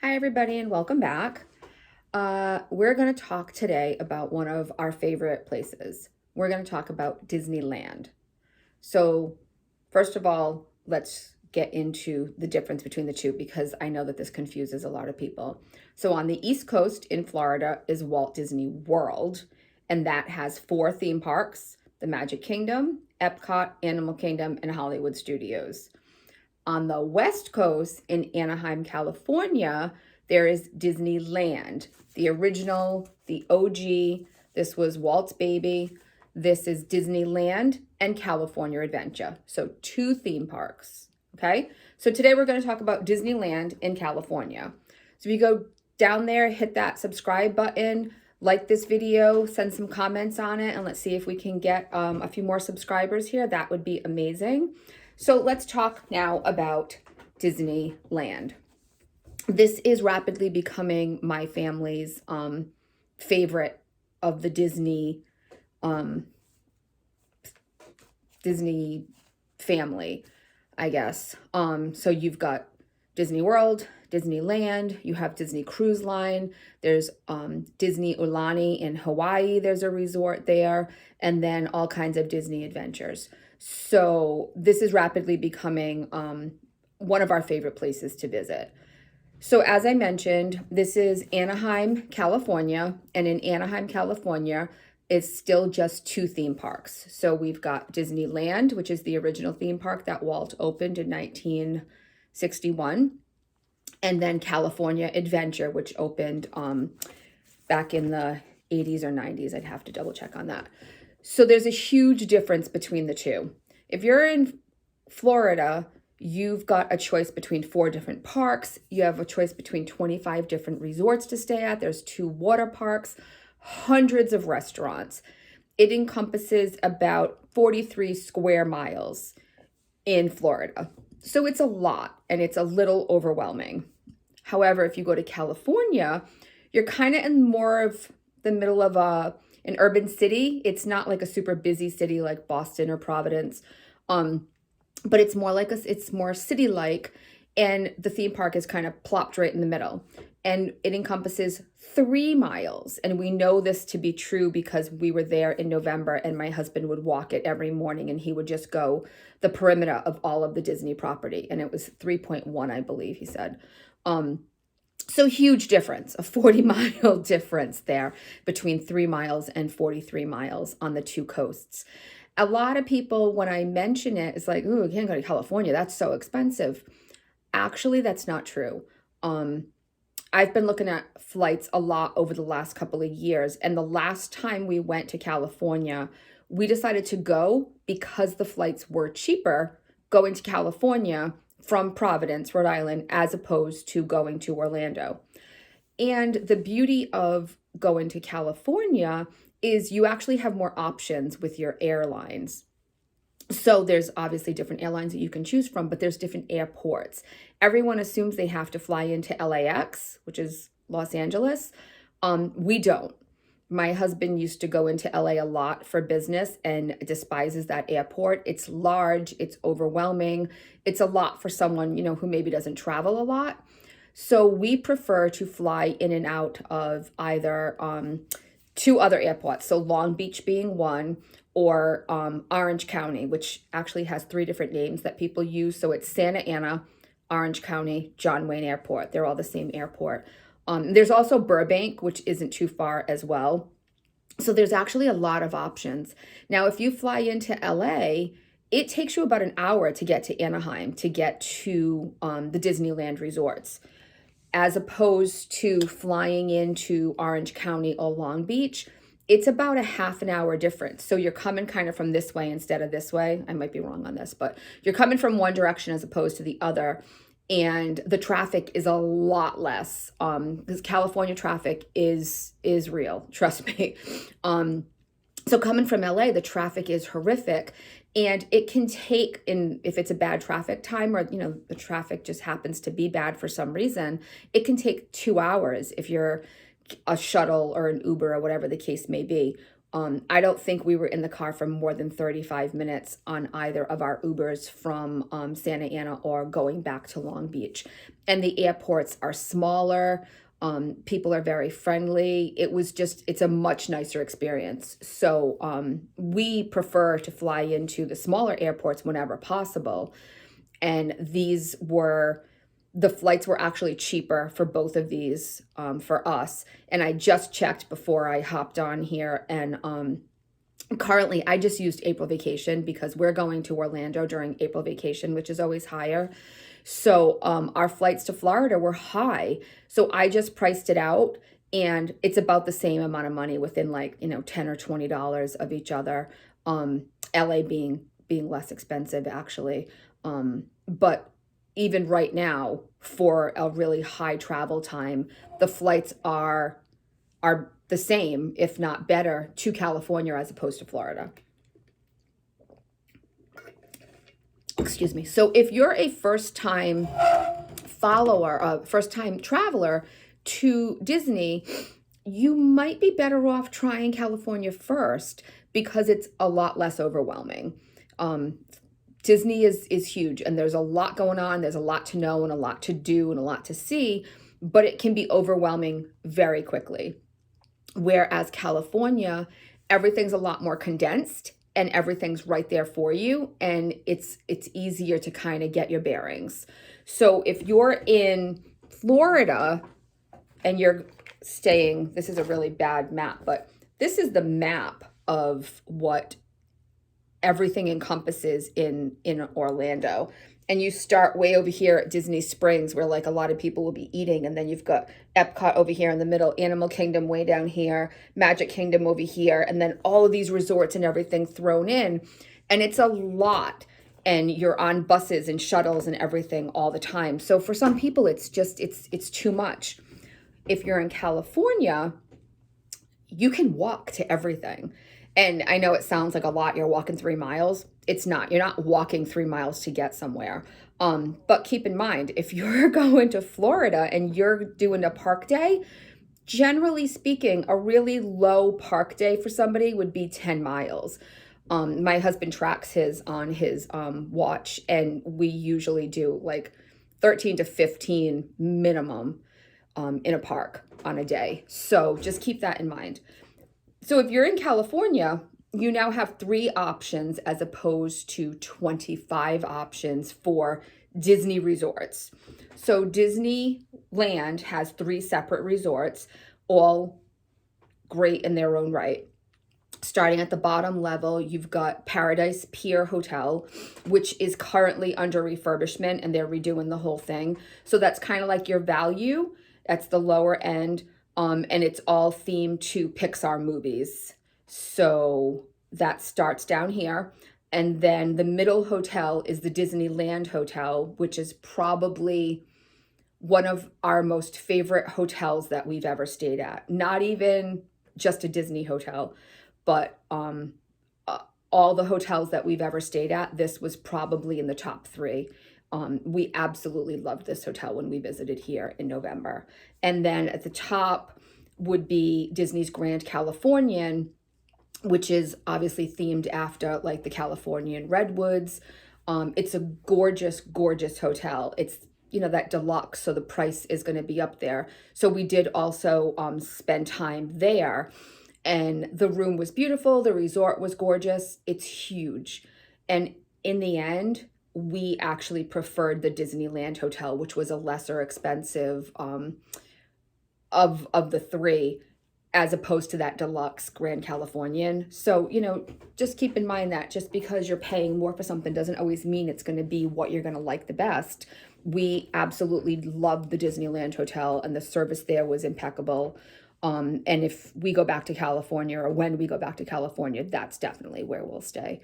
Hi, everybody, and welcome back. We're going to talk today about one of our favorite places. We're going to talk about Disneyland. So, first of all, let's get into the difference between the two because I know that this confuses a lot of people. So, on the East Coast in Florida is Walt Disney World, and that has 4 theme parks: the Magic Kingdom, Epcot, Animal Kingdom, and Hollywood Studios. On the West Coast in Anaheim, California, there is Disneyland, the original, the OG. This was Walt's baby. This is Disneyland and California Adventure. So 2 theme parks. Okay. So today we're going to talk about Disneyland in California. So if you go down there, hit that subscribe button, like this video, send some comments on it, and let's see if we can get a few more subscribers here. That would be amazing. So let's talk now about Disneyland. This is rapidly becoming my family's favorite of the Disney family, I guess. So you've got Disney World, Disneyland, you have Disney Cruise Line, there's Disney Ulani in Hawaii, there's a resort there, and then all kinds of Disney adventures. So this is rapidly becoming one of our favorite places to visit. So as I mentioned, this is Anaheim, California, and in Anaheim, California, it's still just 2 theme parks. So we've got Disneyland, which is the original theme park that Walt opened in 1961, and then California Adventure, which opened back in the 80s or 90s. I'd have to double check on that. So there's a huge difference between the two. If you're in Florida, you've got a choice between 4 different parks. You have a choice between 25 different resorts to stay at. There's 2 water parks, hundreds of restaurants. It encompasses about 43 square miles in Florida. So it's a lot and it's a little overwhelming. However, if you go to California, you're kind of in more of the middle of an urban city. It's not like a super busy city like Boston or Providence, but it's more like it's more city-like, and the theme park is kind of plopped right in the middle, and it encompasses 3 miles. And we know this to be true because we were there in November, and my husband would walk it every morning, and he would just go the perimeter of all of the Disney property, and it was 3.1, I believe he said. So huge difference, a 40-mile difference there between 3 miles and 43 miles on the 2 coasts. A lot of people, when I mention it, it's like, ooh, I can't go to California. That's so expensive. Actually, that's not true. I've been looking at flights a lot over the last couple of years. And the last time we went to California, we decided to go because the flights were cheaper going to California from Providence, Rhode Island, as opposed to going to Orlando. And the beauty of going to California is you actually have more options with your airlines. So there's obviously different airlines that you can choose from, but there's different airports. Everyone assumes they have to fly into LAX, which is Los Angeles. We don't. My husband used to go into LA a lot for business and despises that airport. It's large, it's overwhelming. It's a lot for someone, who maybe doesn't travel a lot. So we prefer to fly in and out of either 2 other airports. So Long Beach being one, or Orange County, which actually has 3 different names that people use. So it's Santa Ana, Orange County, John Wayne Airport. They're all the same airport. There's also Burbank, which isn't too far as well. So there's actually a lot of options. Now, if you fly into LA, it takes you about an hour to get to Anaheim, to get to the Disneyland resorts, as opposed to flying into Orange County or Long Beach. It's about a half an hour difference. So you're coming kind of from this way instead of this way. I might be wrong on this, but you're coming from one direction as opposed to the other. And the traffic is a lot less. Because California traffic is real, trust me. So coming from LA, the traffic is horrific, and it can take, if it's a bad traffic time, or the traffic just happens to be bad for some reason, it can take 2 hours if you're a shuttle or an Uber or whatever the case may be. I don't think we were in the car for more than 35 minutes on either of our Ubers from Santa Ana or going back to Long Beach. And the airports are smaller. People are very friendly. It's a much nicer experience. So we prefer to fly into the smaller airports whenever possible. And the flights were actually cheaper for both of these for us. And I just checked before I hopped on here. And currently, I just used April vacation because we're going to Orlando during April vacation, which is always higher. So our flights to Florida were high. So I just priced it out. And it's about the same amount of money within like, $10 or $20 of each other. LA being less expensive, actually. But even right now, for a really high travel time, the flights are the same, if not better, to California as opposed to Florida. Excuse me. So if you're a first-time follower, a first-time traveler to Disney, you might be better off trying California first because it's a lot less overwhelming. Disney is huge and there's a lot going on. There's a lot to know and a lot to do and a lot to see, but it can be overwhelming very quickly. Whereas California, everything's a lot more condensed and everything's right there for you. And it's easier to kind of get your bearings. So if you're in Florida and you're staying, this is a really bad map, but this is the map of what everything encompasses in Orlando. And you start way over here at Disney Springs where like a lot of people will be eating. And then you've got Epcot over here in the middle, Animal Kingdom way down here, Magic Kingdom over here, and then all of these resorts and everything thrown in. And it's a lot. And you're on buses and shuttles and everything all the time. So for some people, it's too much. If you're in California, you can walk to everything. And I know it sounds like a lot. You're walking 3 miles. It's not. You're not walking 3 miles to get somewhere. But keep in mind, if you're going to Florida and you're doing a park day, generally speaking, a really low park day for somebody would be 10 miles. My husband tracks his on his watch, and we usually do like 13 to 15 minimum in a park on a day. So just keep that in mind. So if you're in California, you now have 3 options as opposed to 25 options for Disney resorts. So Disneyland has 3 separate resorts, all great in their own right. Starting at the bottom level, you've got Paradise Pier Hotel, which is currently under refurbishment and they're redoing the whole thing. So that's kind of like your value. That's the lower end. And it's all themed to Pixar movies. So that starts down here. And then the middle hotel is the Disneyland Hotel, which is probably one of our most favorite hotels that we've ever stayed at. Not even just a Disney hotel, but all the hotels that we've ever stayed at, this was probably in the top 3. We absolutely loved this hotel when we visited here in November. And then at the top would be Disney's Grand Californian, which is obviously themed after like the Californian redwoods. It's a gorgeous, gorgeous hotel. It's, that deluxe, so the price is going to be up there. So we did also spend time there. And the room was beautiful. The resort was gorgeous. It's huge. And in the end, we actually preferred the Disneyland Hotel, which was a lesser expensive of the 3, as opposed to that deluxe Grand Californian. So, just keep in mind that just because you're paying more for something doesn't always mean it's going to be what you're going to like the best. We absolutely loved the Disneyland Hotel and the service there was impeccable. And if we go back to California or when we go back to California, that's definitely where we'll stay.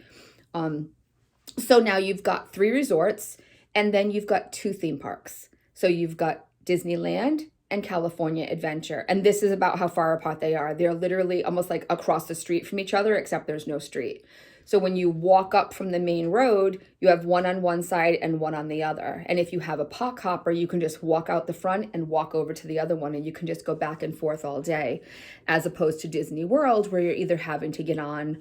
So now you've got 3 resorts and then you've got 2 theme parks. So you've got Disneyland and California Adventure. And this is about how far apart they are. They're literally almost like across the street from each other, except there's no street. So when you walk up from the main road, you have one on one side and one on the other. And if you have a park hopper, you can just walk out the front and walk over to the other one, and you can just go back and forth all day, as opposed to Disney World, where you're either having to get on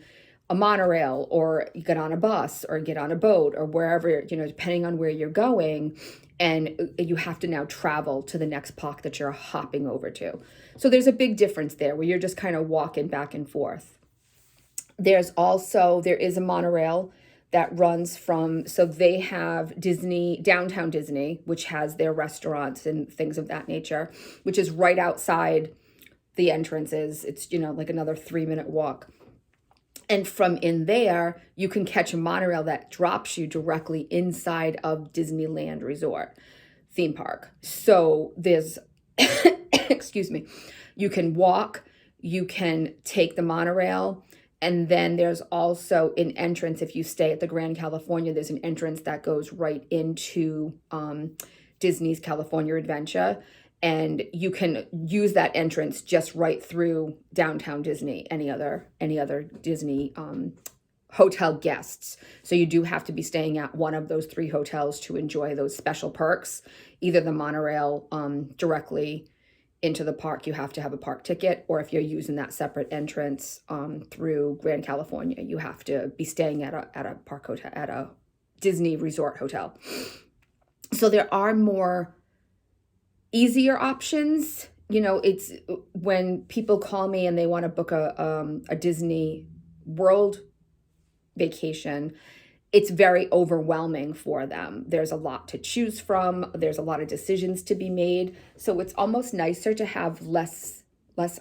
a monorail or you get on a bus or get on a boat or wherever, depending on where you're going. And you have to now travel to the next park that you're hopping over to. So there's a big difference there where you're just kind of walking back and forth. There is a monorail that runs from, so they have downtown Disney, which has their restaurants and things of that nature, which is right outside the entrances. It's, like another 3-minute walk. And from in there, you can catch a monorail that drops you directly inside of Disneyland Resort theme park. So there's, excuse me, you can walk, you can take the monorail, and then there's also an entrance. If you stay at the Grand California, there's an entrance that goes right into Disney's California Adventure. And you can use that entrance just right through downtown Disney, any other Disney hotel guests. So you do have to be staying at one of those 3 hotels to enjoy those special perks. Either the monorail directly into the park, you have to have a park ticket, or if you're using that separate entrance through Grand California, you have to be staying at a park hotel, at a Disney resort hotel. So there are more easier options. It's when people call me and they want to book a Disney World vacation, it's very overwhelming for them. There's a lot to choose from. There's a lot of decisions to be made. So it's almost nicer to have less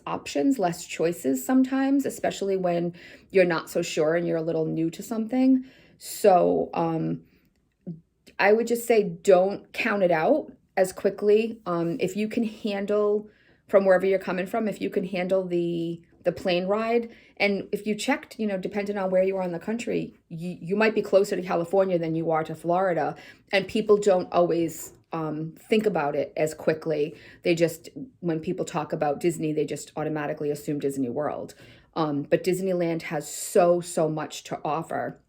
options, less choices sometimes, especially when you're not so sure and you're a little new to something. So I would just say don't count it out as quickly. If you can handle, from wherever you're coming from, if you can handle the plane ride, and if you checked, depending on where you are in the country, you might be closer to California than you are to Florida, and people don't always think about it as quickly. They just, when people talk about Disney, they just automatically assume Disney World. But Disneyland has so much to offer.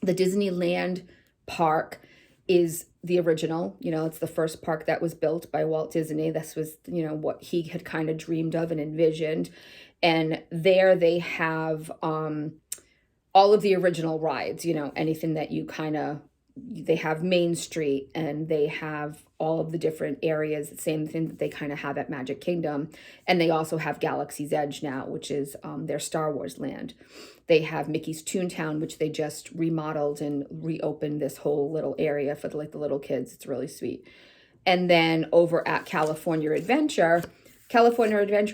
The Disneyland park is the original, it's the first park that was built by Walt Disney. This was, what he had kind of dreamed of and envisioned. And there they have all of the original rides, anything that you they have Main Street, and they have all of the different areas, the same thing that they kind of have at Magic Kingdom. And they also have Galaxy's Edge now, which is their Star Wars land. They have Mickey's Toontown, which they just remodeled and reopened this whole little area for the little kids. It's really sweet. And then over at California Adventure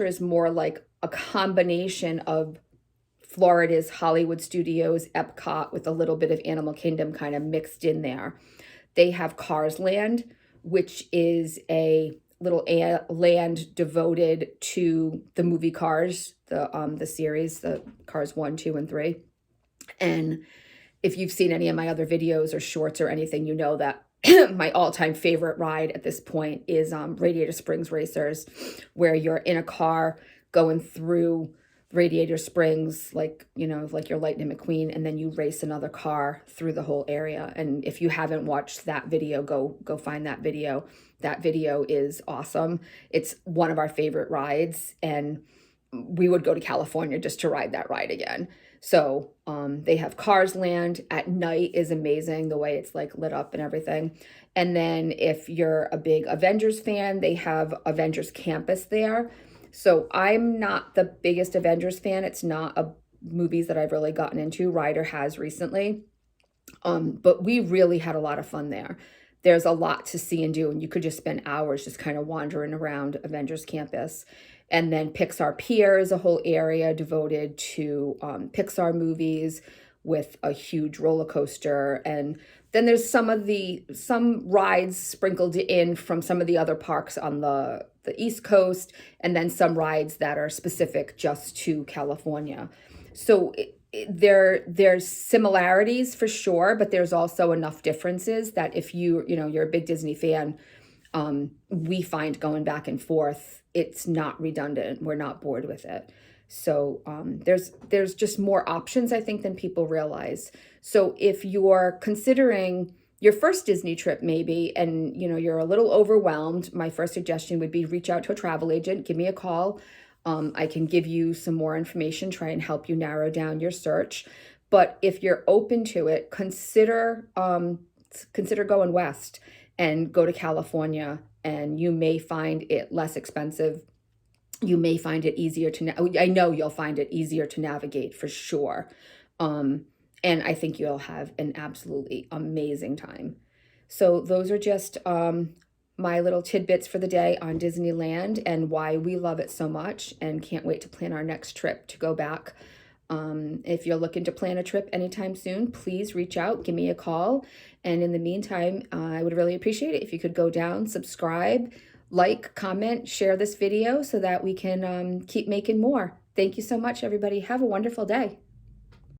is more like a combination of Florida's Hollywood Studios, Epcot, with a little bit of Animal Kingdom kind of mixed in there. They have Cars Land, which is a little land devoted to the movie Cars, the series, the Cars 1, 2, and 3. And if you've seen any of my other videos or shorts or anything, you know that my all-time favorite ride at this point is Radiator Springs Racers, where you're in a car going through Radiator Springs, like you're Lightning McQueen, and then you race another car through the whole area. And if you haven't watched that video, go find that video. That video is awesome. It's one of our favorite rides, and we would go to California just to ride that ride again. So they have Cars Land at night is amazing, the way it's like lit up and everything. And then if you're a big Avengers fan, they have Avengers Campus there. So I'm not the biggest Avengers fan. It's not a movies that I've really gotten into. Ryder has recently. But we really had a lot of fun there. There's a lot to see and do, and you could just spend hours just kind of wandering around Avengers Campus. And then Pixar Pier is a whole area devoted to Pixar movies with a huge roller coaster. And then there's some rides sprinkled in from some of the other parks on the East Coast, and then some rides that are specific just to California. So there's similarities for sure, but there's also enough differences that if you're a big Disney fan, we find going back and forth, it's not redundant. We're not bored with it. So there's just more options, I think, than people realize. So if you're considering your first Disney trip maybe, and you're a little overwhelmed, my first suggestion would be reach out to a travel agent, give me a call. I can give you some more information, try and help you narrow down your search. But if you're open to it, consider going west and go to California, and you may find it less expensive. You may find it easier I know you'll find it easier to navigate for sure. And I think you'll have an absolutely amazing time. So those are just my little tidbits for the day on Disneyland and why we love it so much, and can't wait to plan our next trip to go back. If you're looking to plan a trip anytime soon, please reach out, give me a call. And in the meantime, I would really appreciate it if you could go down, subscribe, like, comment, share this video so that we can keep making more. Thank you so much, everybody. Have a wonderful day.